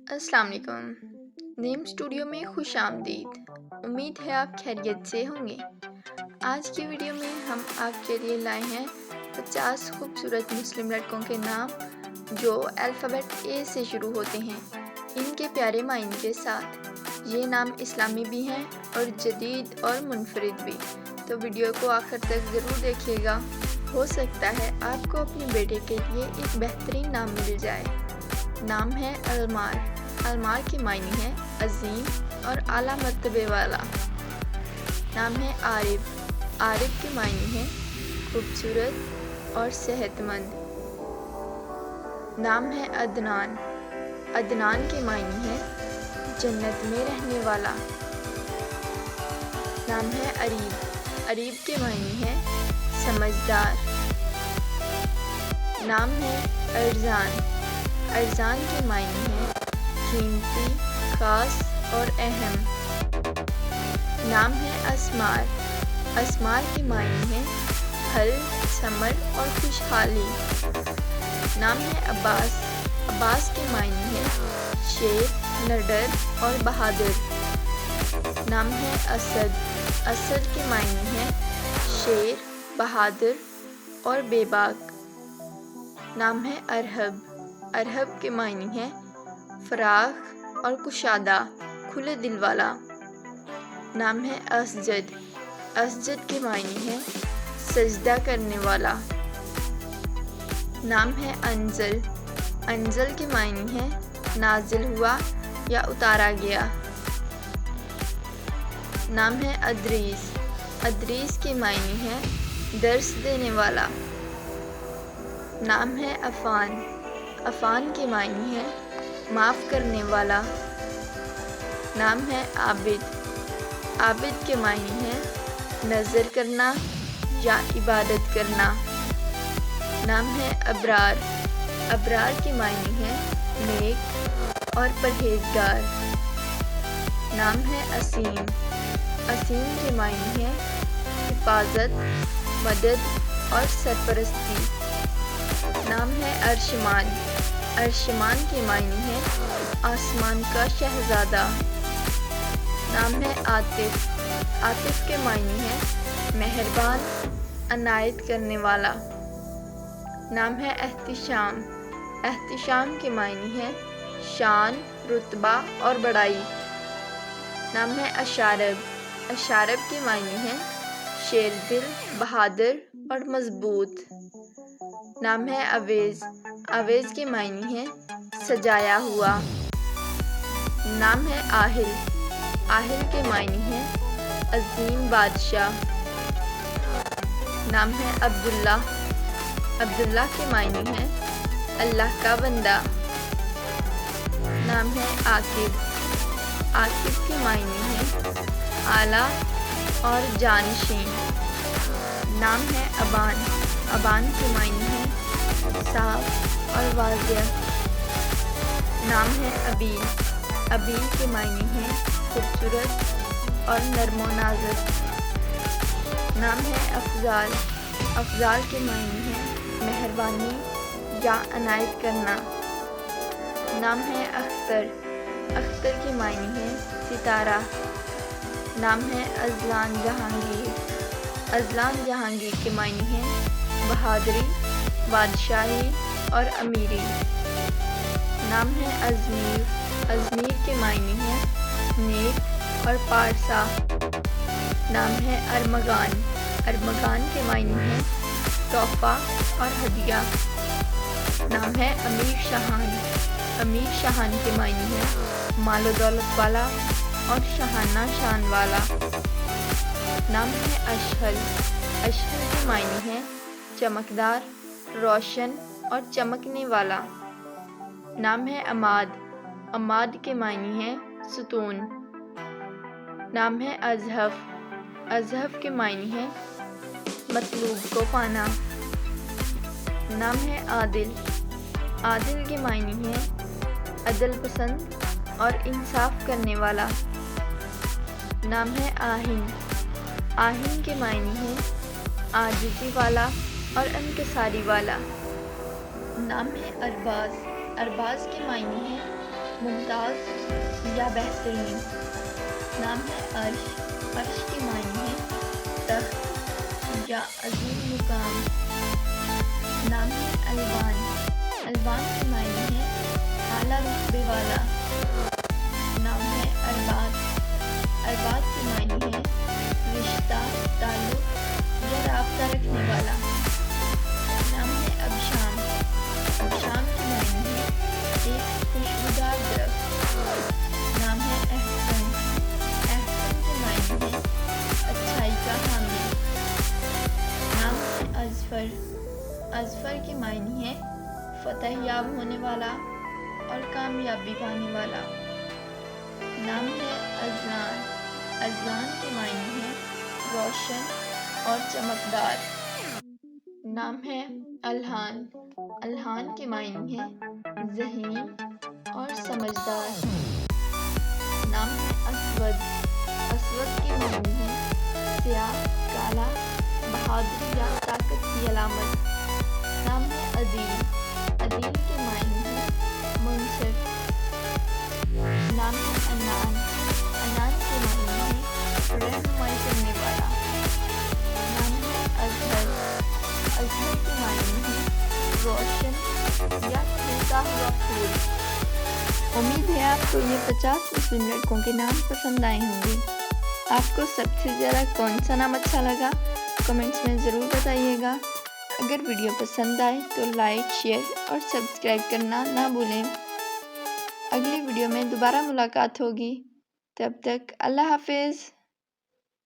अस्सलाम वालेकुम। Name studio में खुश आमदीद। उम्मीद है आप खैरियत से होंगे। आज की वीडियो में हम आपके लिए लाए हैं 50 खूबसूरत मुस्लिम लड़कों के नाम जो अल्फ़ाबेट ए से शुरू होते हैं, इनके प्यारे मायने के साथ। ये नाम इस्लामी भी हैं और जदीद और मुनफरिद भी। तो वीडियो को आखिर तक ज़रूर देखिएगा। हो सकता है आपको अपने बेटे के लिए एक बेहतरीन नाम मिल जाए। नाम है अलमार। अलमार के मायने हैं अजीम और आला मर्तबे वाला। नाम है आरिफ। आरिफ के मायने हैं खूबसूरत और सेहतमंद। नाम है अदनान। अदनान के मायने हैं जन्नत में रहने वाला। नाम है अरीब। अरीब के मायने हैं समझदार। नाम है अरजान। अरजान के मायने हैं कीमती, खास और अहम। नाम है असमार। असमार के मायने हैं फल, समर और खुशहाली। नाम है अब्बास। अब्बास के मायने हैं शेर, निडर और बहादुर। नाम है असद। असद के मायने हैं शेर, बहादुर और बेबाक। नाम है अरहब। अरहब के मायने हैं फराख और कुशादा, खुले दिल वाला। नाम है असजद। असजद के मायने हैं सजदा करने वाला। नाम है अंजल। अंजल के मायने हैं नाजिल हुआ या उतारा गया। नाम है अदरीस। अदरीस के मायने हैं दर्स देने वाला। नाम है अफ़ान। अफ़ान के मायने हैं माफ़ करने वाला। नाम है आबिद। आबिद के मायने हैं नज़र करना या इबादत करना। नाम है अबरार। अबरार के मायने हैं नेक और परहेज़गार। नाम है असीम। असीम के मायने हैं हिफाजत, मदद और सरपरस्ती। नाम है अर्शमान। अर्शमान के मायने हैं आसमान का शहज़ादा। नाम है आतिफ। आतिफ के मायने हैं मेहरबान, अनायत करने वाला। नाम है एहतिशाम। एहतिशाम के मायने हैं शान, रुतबा और बड़ाई। नाम है अशारब। अशारब के मायने हैं शेरदिल, बहादुर और मजबूत। नाम है अवेज़। अवेज़ के मायने हैं सजाया हुआ। नाम है आहिल। आहिल के मायने हैं अजीम बादशाह। नाम है अब्दुल्ला। अब्दुल्ला के मायने हैं अल्लाह का बंदा। नाम है आकिब। आकिब के मायने हैं आला और जानशीन। नाम है अबान। अबान के मायने हैं साफ और वाज़िह। नाम है अबील। अबील के मायने हैं खूबसूरत और नर्मो नाजुक। नाम है अफ़ज़ाल। अफ़ज़ाल के मायने हैं मेहरबानी या अनायत करना। नाम है अख्तर। अख्तर के मायने हैं सितारा। नाम है अज़लान जहांगीर। अज़लान जहांगीर के मायने हैं बहादुरी, बादशाही और अमीरी। नाम है अज़मीर। अज़मीर के मायने हैं नेक और पारसा। नाम है अरमगान। अरमगान के मायने हैं तोहफ़ा और हदिया। नाम है अमीर शाहान। अमीर शाहान के मायने हैं मालो दौलत वाला और शहाना शान वाला। नाम है अशहल। अशहल के मायने हैं चमकदार, रोशन और चमकने वाला। नाम है अमाद। अमाद के मायने हैं सुतून। नाम है अज़हफ़। अज़हफ़ के मायने हैं मतलूब को पाना। नाम है आदिल। आदिल के मायने हैं अदल पसंद और इंसाफ करने वाला। नाम है आहिन। आहिन के मायने हैं आजिज़ी वाला और इनकिसारी वाला। नाम है अरबाज़। अरबाज़ के मायने हैं ممتاز یا بہترین. نام ہے عرش. عرش کے معنی ہے تخت یا عظیم مقام. نام ہے الوان. الوان کے معنی ہے اعلیٰ رتبے والا. نام ہے ارباب. ارباب کے معنی ہے رشتہ، تعلق یا رابطہ رکھنے والا. نام ہے ابشام. ابشام کے معنی ہے ایک خوشبودار درخت. نام ہے احسن. احسن کے معنی ہے اچھائی کا حامل. نام ہے اظفر. اظفر کے معنی ہے فتح یاب ہونے والا اور کامیابی پانے والا. نام ہے اذلان. اذلان کے معنی ہے روشن اور چمکدار. نام ہے الہان. الہان کے معنی ہے ذہین اور سمجھدار. نام ہے اسود. اسود کے معنی ہے سیاہ، کالا، بہادری یا طاقت کی علامت. نام ہے عدیل. عدیل کے معنی ہے منصف. نام ہے انان. انان کے معنی ہے رہنمائی کرنے والا. نام ہے ازہر. ازہر کے معنی ہے روشن یا کھلتا ہوا پھول. امید ہے آپ کو یہ 50 مسلم لڑکوں کے نام پسند آئے ہوں گے. آپ کو سب سے زیادہ کون سا نام اچھا لگا کمنٹس میں ضرور بتائیے گا. اگر ویڈیو پسند آئے تو لائک، شیئر اور سبسکرائب کرنا نہ بھولیں. اگلی ویڈیو میں دوبارہ ملاقات ہوگی. تب تک اللہ حافظ.